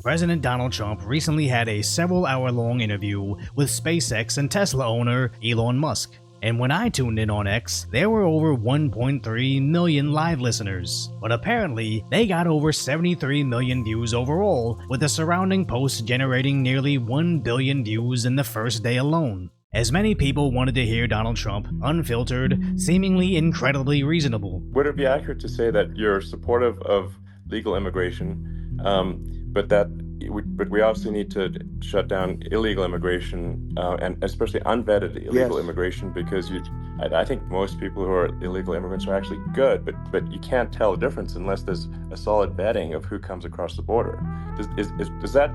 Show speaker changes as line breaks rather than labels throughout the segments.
President Donald Trump recently had a several-hour-long interview with SpaceX and Tesla owner Elon Musk. And when I tuned in on X, there were over 1.3 million live listeners. But apparently, they got over 73 million views overall, with the surrounding posts generating nearly 1 billion views in the first day alone. As many people wanted to hear Donald Trump, unfiltered, seemingly incredibly reasonable.
Would it be accurate to say that you're supportive of legal immigration, but we obviously need to shut down illegal immigration and especially unvetted illegal immigration, because I think most people who are illegal immigrants are actually good, but you can't tell the difference unless there's a solid vetting of who comes across the border. Does that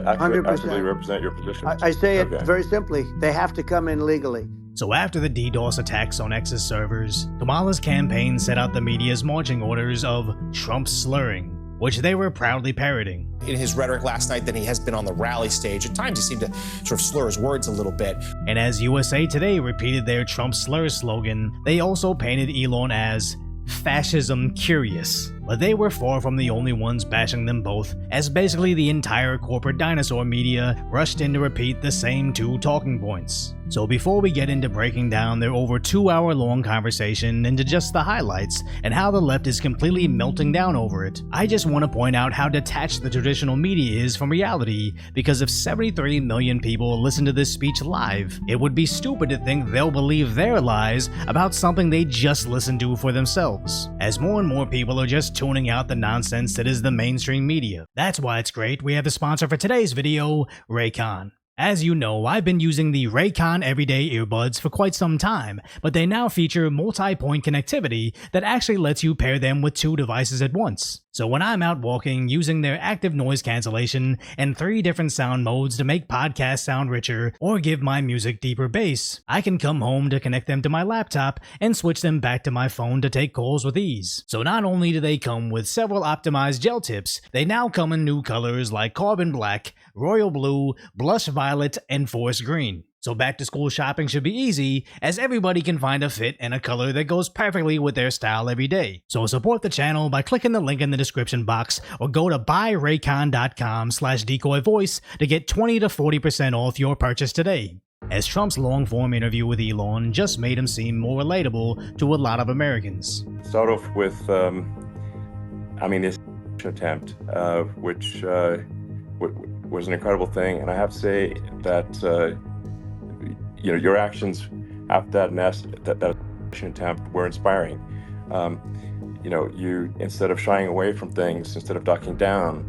accurately represent your position?
I say it very simply. They have to come in legally.
So after the DDoS attacks on X's servers, Kamala's campaign set out the media's marching orders of Trump slurring, which they were proudly parroting.
In his rhetoric last night than he has been on the rally stage. At times he seemed to sort of slur his words a little bit.
And as USA Today repeated their Trump slur slogan, they also painted Elon as fascism curious. But they were far from the only ones bashing them both, as basically the entire corporate dinosaur media rushed in to repeat the same two talking points. So before we get into breaking down their over 2-hour-long conversation into just the highlights and how the left is completely melting down over it, I just want to point out how detached the traditional media is from reality, because if 73 million people listen to this speech live, it would be stupid to think they'll believe their lies about something they just listened to for themselves, as more and more people are just tuning out the nonsense that is the mainstream media. That's why it's great we have the sponsor for today's video, Raycon. As you know, I've been using the Raycon Everyday Earbuds for quite some time, but they now feature multi-point connectivity that actually lets you pair them with 2 devices at once. So when I'm out walking, using their active noise cancellation and 3 different sound modes to make podcasts sound richer or give my music deeper bass, I can come home to connect them to my laptop and switch them back to my phone to take calls with ease. So not only do they come with several optimized gel tips, they now come in new colors like carbon black, royal blue, blush violet, and forest green. So back to school shopping should be easy, as everybody can find a fit and a color that goes perfectly with their style every day. So support the channel by clicking the link in the description box or go to buyraycon.com/decoyvoice to get 20 to 40% off your purchase today. As Trump's long-form interview with Elon just made him seem more relatable to a lot of Americans.
Start off with, this attempt, which was an incredible thing, and I have to say that your actions after that attempt were inspiring. You, instead of shying away from things, instead of ducking down,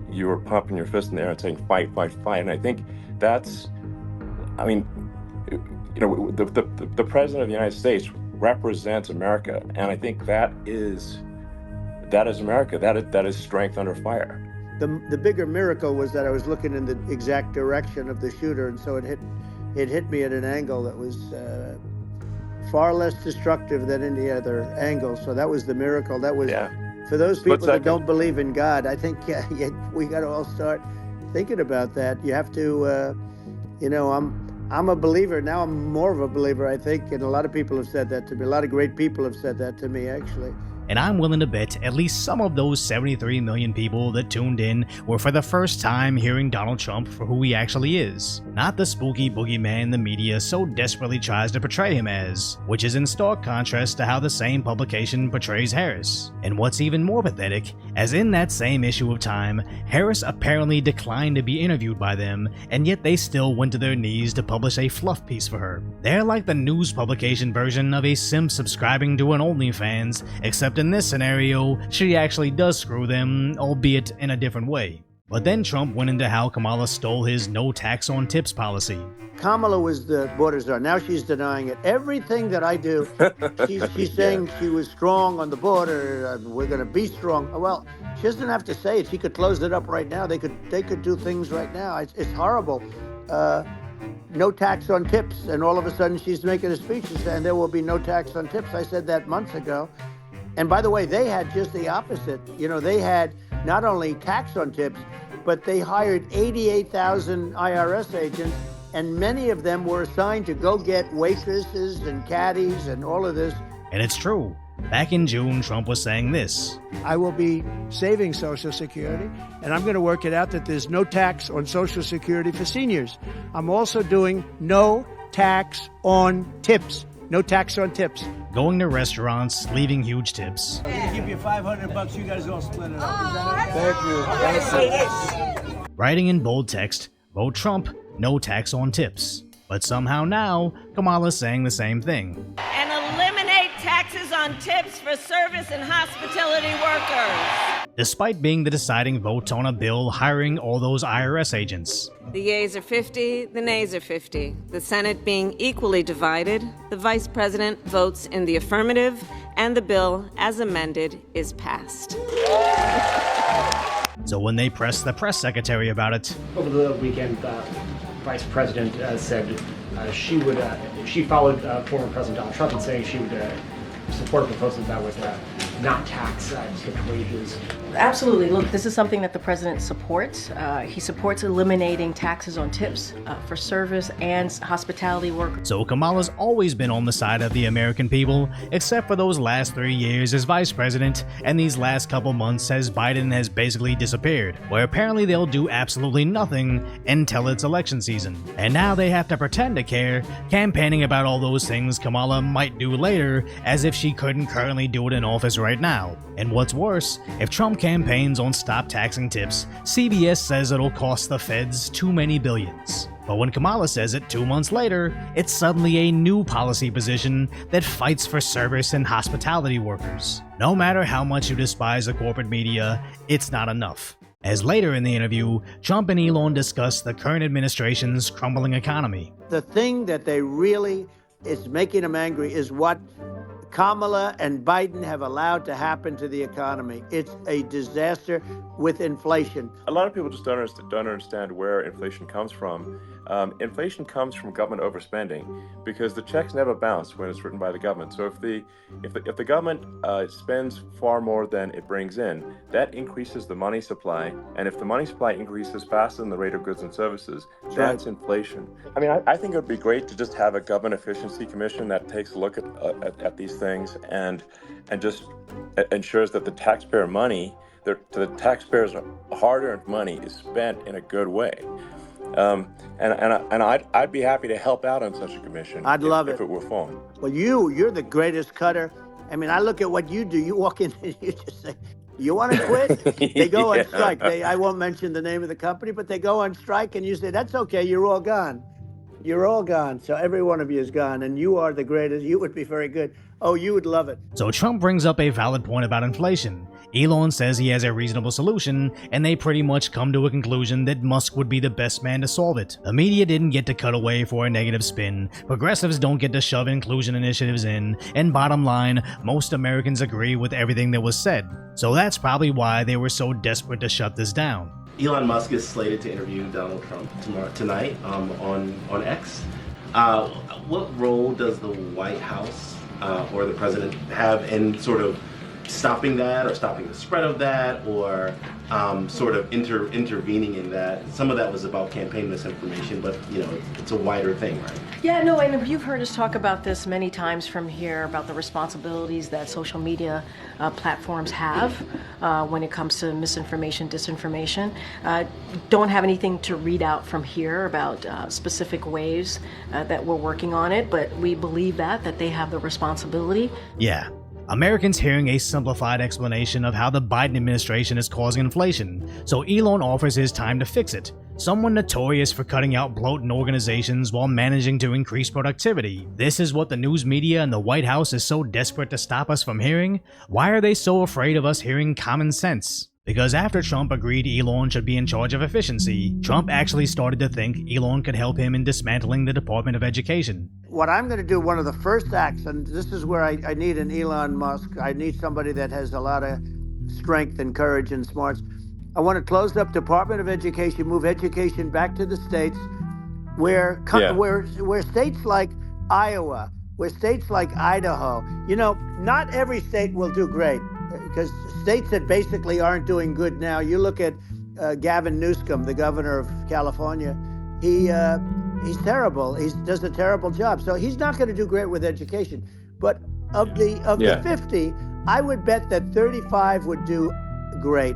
you were pumping your fist in the air and saying fight, fight, fight. And I think that's, the president of the United States represents America, and I think that is America. That is strength under fire.
The bigger miracle was that I was looking in the exact direction of the shooter, and so it hit me at an angle that was far less destructive than any other angle. So that was the miracle. That was, for those people that don't believe in God, I think we got to all start thinking about that. You have to, I'm a believer. Now I'm more of a believer, I think, and a lot of people have said that to me. A lot of great people have said that to me, actually.
And I'm willing to bet at least some of those 73 million people that tuned in were for the first time hearing Donald Trump for who he actually is, not the spooky boogeyman the media so desperately tries to portray him as, which is in stark contrast to how the same publication portrays Harris. And what's even more pathetic, as in that same issue of Time, Harris apparently declined to be interviewed by them, and yet they still went to their knees to publish a fluff piece for her. They're like the news publication version of a simp subscribing to an OnlyFans, except in this scenario, she actually does screw them, albeit in a different way. But then Trump went into how Kamala stole his no tax on tips policy.
Kamala was the border czar. Now she's denying it. Everything that I do, she's saying she was strong on the border. We're going to be strong. Well, she doesn't have to say it. She could close it up right now. They could do things right now. It's horrible. No tax on tips, and all of a sudden she's making a speech and saying there will be no tax on tips. I said that months ago. And by the way, they had just the opposite. They had not only tax on tips, but they hired 88,000 IRS agents, and many of them were assigned to go get waitresses and caddies and all of this.
And it's true. Back in June, Trump was saying this.
I will be saving Social Security, and I'm going to work it out that there's no tax on Social Security for seniors. I'm also doing no tax on tips. No tax on tips.
Going to restaurants, leaving huge tips.
I'm going to give you $500. You guys all split it up.
Thank you.
Writing in bold text, vote Trump, no tax on tips. But somehow now, Kamala's saying the same thing.
And eliminate taxes on tips for service and hospitality workers.
Despite being the deciding vote on a bill hiring all those IRS agents.
The yeas are 50, the nays are 50. The Senate being equally divided, the Vice President votes in the affirmative, and the bill, as amended, is passed.
So when they pressed the press secretary about it,
over the weekend, Vice President said she followed former President Donald Trump in saying she would support a proposal that would not tax tipped wages.
Absolutely. Look, this is something that the president supports. He supports eliminating taxes on tips for service and hospitality workers.
So Kamala's always been on the side of the American people, except for those last 3 years as vice president and these last couple months as Biden has basically disappeared, where apparently they'll do absolutely nothing until it's election season. And now they have to pretend to care, campaigning about all those things Kamala might do later as if she couldn't currently do it in office right now. And what's worse, if Trump campaigns on stop taxing tips, CBS says it'll cost the feds too many billions. But when Kamala says it 2 months later, it's suddenly a new policy position that fights for service and hospitality workers. No matter how much you despise the corporate media, it's not enough. As later in the interview, Trump and Elon discuss the current administration's crumbling economy.
The thing that they really is making them angry is what Kamala and Biden have allowed to happen to the economy. It's a disaster with inflation.
A lot of people just don't understand where inflation comes from. Inflation comes from government overspending because the checks never bounce when it's written by the government. So if the government spends far more than it brings in, that increases the money supply. And if the money supply increases faster than the rate of goods and services, that's inflation. I mean, I think it would be great to just have a government efficiency commission that takes a look at these things and just ensures that the taxpayer money, the taxpayers' hard-earned money, is spent in a good way. And I'd be happy to help out on such a commission.
I'd love it
if it were formed.
Well, you're the greatest cutter. I mean, I look at what you do. You walk in and you just say, "You want to quit?" They go on strike. I won't mention the name of the company, but they go on strike, and you say, "That's okay. You're all gone. You're all gone." So every one of you is gone, and you are the greatest. You would be very good. Oh, you would love it.
So Trump brings up a valid point about inflation. Elon says he has a reasonable solution, and they pretty much come to a conclusion that Musk would be the best man to solve it. The media didn't get to cut away for a negative spin, progressives don't get to shove inclusion initiatives in, and bottom line, most Americans agree with everything that was said. So that's probably why they were so desperate to shut this down.
Elon Musk is slated to interview Donald Trump tonight on X. What role does the White House or the president have in sort of stopping that, or stopping the spread of that, or sort of intervening in that? Some of that was about campaign misinformation, but it's a wider thing, right?
Yeah, no, and you've heard us talk about this many times from here about the responsibilities that social media platforms have when it comes to misinformation, disinformation. Don't have anything to read out from here about specific ways that we're working on it, but we believe that they have the responsibility.
Yeah. Americans hearing a simplified explanation of how the Biden administration is causing inflation, so Elon offers his time to fix it. Someone notorious for cutting out bloat in organizations while managing to increase productivity. This is what the news media and the White House is so desperate to stop us from hearing? Why are they so afraid of us hearing common sense? Because after Trump agreed Elon should be in charge of efficiency, Trump actually started to think Elon could help him in dismantling the Department of Education.
What I'm going to do, one of the first acts, and this is where I need an Elon Musk. I need somebody that has a lot of strength and courage and smarts. I want to close up Department of Education, move education back to the states, where states like Iowa, where states like Idaho, not every state will do great, because states that basically aren't doing good now. You look at Gavin Newsom, the governor of California. He's terrible. He does a terrible job. So he's not going to do great with education. But Of the 50, I would bet that 35 would do great.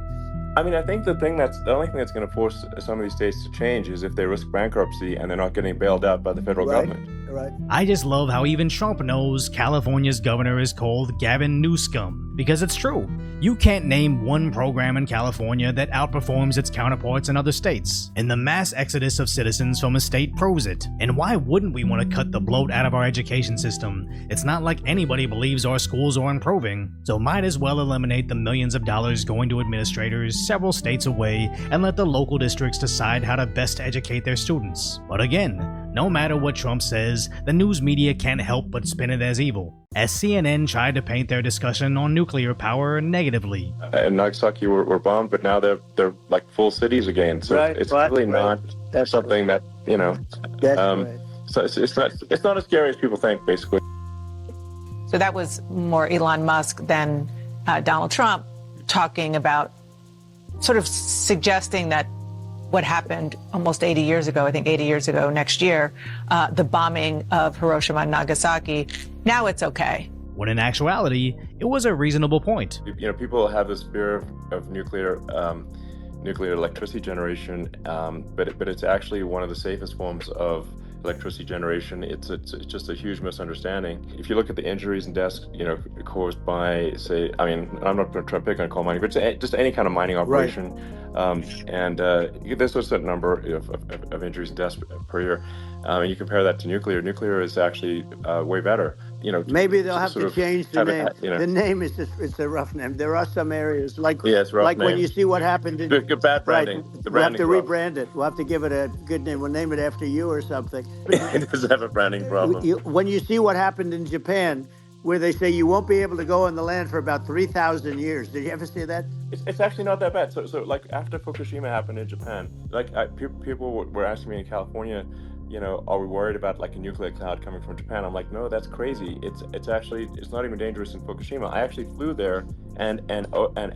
I mean, I think the only thing that's going to force some of these states to change is if they risk bankruptcy and they're not getting bailed out by the federal government.
Right.
I just love how even Trump knows California's governor is called Gavin Newsom, because it's true. You can't name one program in California that outperforms its counterparts in other states, and the mass exodus of citizens from a state proves it. And why wouldn't we want to cut the bloat out of our education system? It's not like anybody believes our schools are improving, so might as well eliminate the millions of dollars going to administrators several states away and let the local districts decide how to best educate their students. But again, no matter what Trump says, the news media can't help but spin it as evil, as CNN tried to paint their discussion on nuclear power negatively.
And Nagasaki were bombed, but now they're like full cities again. So it's really not something that, you know. So it's not as scary as people think, basically.
So that was more Elon Musk than Donald Trump talking about, sort of suggesting that what happened almost 80 years ago, I think 80 years ago next year, the bombing of Hiroshima and Nagasaki, now it's okay.
When in actuality, it was a reasonable point.
You know, people have this fear of nuclear electricity generation, but it's actually one of the safest forms of electricity generation. It's just a huge misunderstanding. If you look at the injuries and deaths, you know, caused by, say, I mean, I'm not going to try to pick on coal mining, but just any kind of mining operation. And there's a certain number of injuries and deaths per year. And you compare that to nuclear. Nuclear is actually way better. You know,
maybe they'll have to change the name. The name is it's a rough name. There are some areas like when you see what happened in
good bad branding.
Right, we'll have to rebrand it. We'll have to give it a good name. We'll name it after you or something.
It does have a branding problem.
When you see what happened in Japan, where they say you won't be able to go on the land for about 3,000 years. Did you ever see that?
It's actually not that bad. So like after Fukushima happened in Japan, like people were asking me in California, you know, are we worried about like a nuclear cloud coming from Japan? I'm like, no, that's crazy. It's not even dangerous in Fukushima. I actually flew there and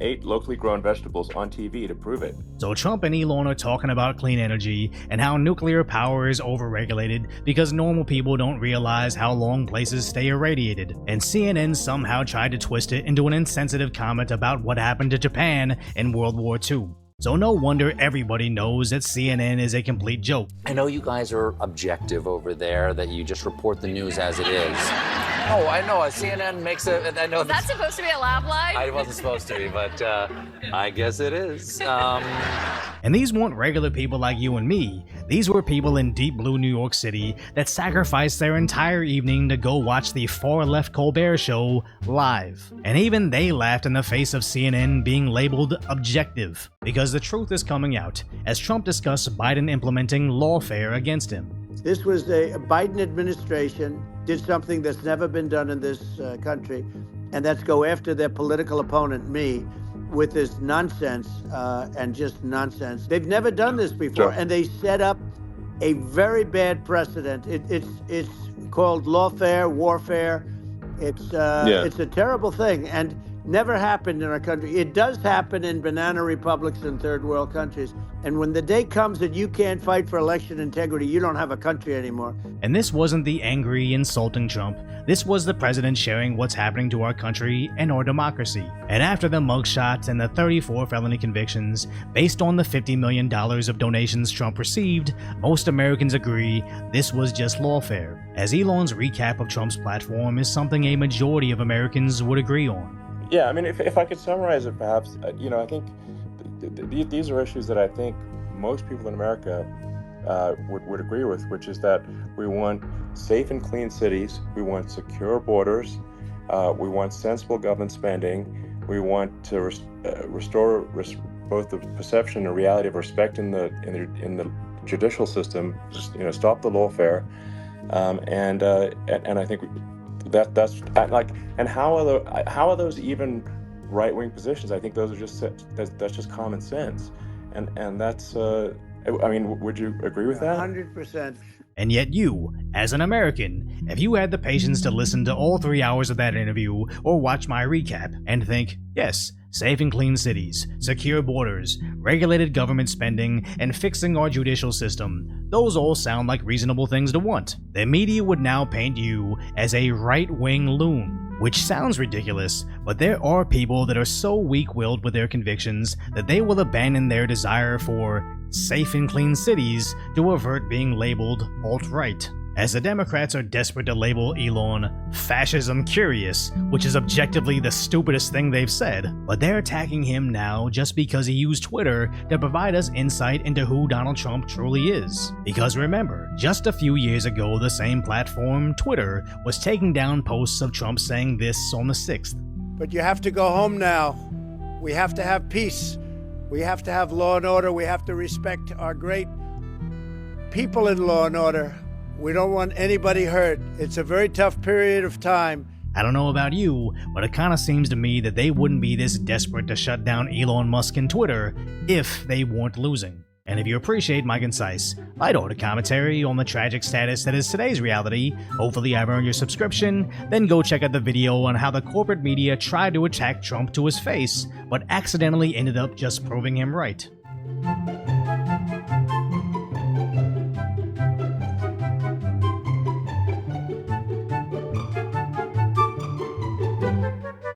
ate locally grown vegetables on TV to prove it.
So Trump and Elon are talking about clean energy and how nuclear power is overregulated because normal people don't realize how long places stay irradiated. And CNN somehow tried to twist it into an insensitive comment about what happened to Japan in World War II. So no wonder everybody knows that CNN is a complete joke.
I know you guys are objective over there, that you just report the news as it is. Oh, I know. CNN makes a... I know.
Was that supposed to be a laugh line?
I wasn't supposed to be, but I guess it is.
And these weren't regular people like you and me. These were people in deep blue New York City that sacrificed their entire evening to go watch the far-left Colbert Show live. And even they laughed in the face of CNN being labeled objective, because the truth is coming out as Trump discussed Biden implementing lawfare against him.
This was a Biden administration did something that's never been done in this country, and that's go after their political opponent, me, with this nonsense and just nonsense. They've never done this before, and they set up a very bad precedent. It's called lawfare, warfare. It's a terrible thing, and never happened in our country. It does happen in banana republics and third world countries. And when the day comes that you can't fight for election integrity, you don't have a country anymore.
And this wasn't the angry, insulting Trump. This was the president sharing what's happening to our country and our democracy. And after the mugshots and the 34 felony convictions, based on the $50 million of donations Trump received, most Americans agree this was just lawfare, as Elon's recap of Trump's platform is something a majority of Americans would agree on.
Yeah, I mean, if I could summarize it, perhaps, you know, I think these are issues that I think most people in America would agree with, which is that we want safe and clean cities, we want secure borders, we want sensible government spending, we want to restore both the perception and reality of respect in the judicial system, just, you know, stop the lawfare, and I think that's like, and how are those even right-wing positions? I think those are just that's just common sense, and that's I mean, would you agree with that?
100%.
And yet you, as an American, if you had the patience to listen to all 3 hours of that interview or watch my recap and think, yes, safe and clean cities, secure borders, regulated government spending, and fixing our judicial system, those all sound like reasonable things to want. The media would now paint you as a right-wing loon. Which sounds ridiculous, but there are people that are so weak-willed with their convictions that they will abandon their desire for safe and clean cities to avert being labeled alt-right. As the Democrats are desperate to label Elon fascism curious, which is objectively the stupidest thing they've said, but they're attacking him now just because he used Twitter to provide us insight into who Donald Trump truly is. Because remember, just a few years ago the same platform, Twitter, was taking down posts of Trump saying this on the 6th.
But you have to go home now. We have to have peace. We have to have law and order. We have to respect our great people in law and order. We don't want anybody hurt. It's a very tough period of time.
I don't know about you, but it kinda seems to me that they wouldn't be this desperate to shut down Elon Musk and Twitter if they weren't losing. And if you appreciate my concise, light-order commentary on the tragic status that is today's reality, hopefully I've earned your subscription, then go check out the video on how the corporate media tried to attack Trump to his face, but accidentally ended up just proving him right.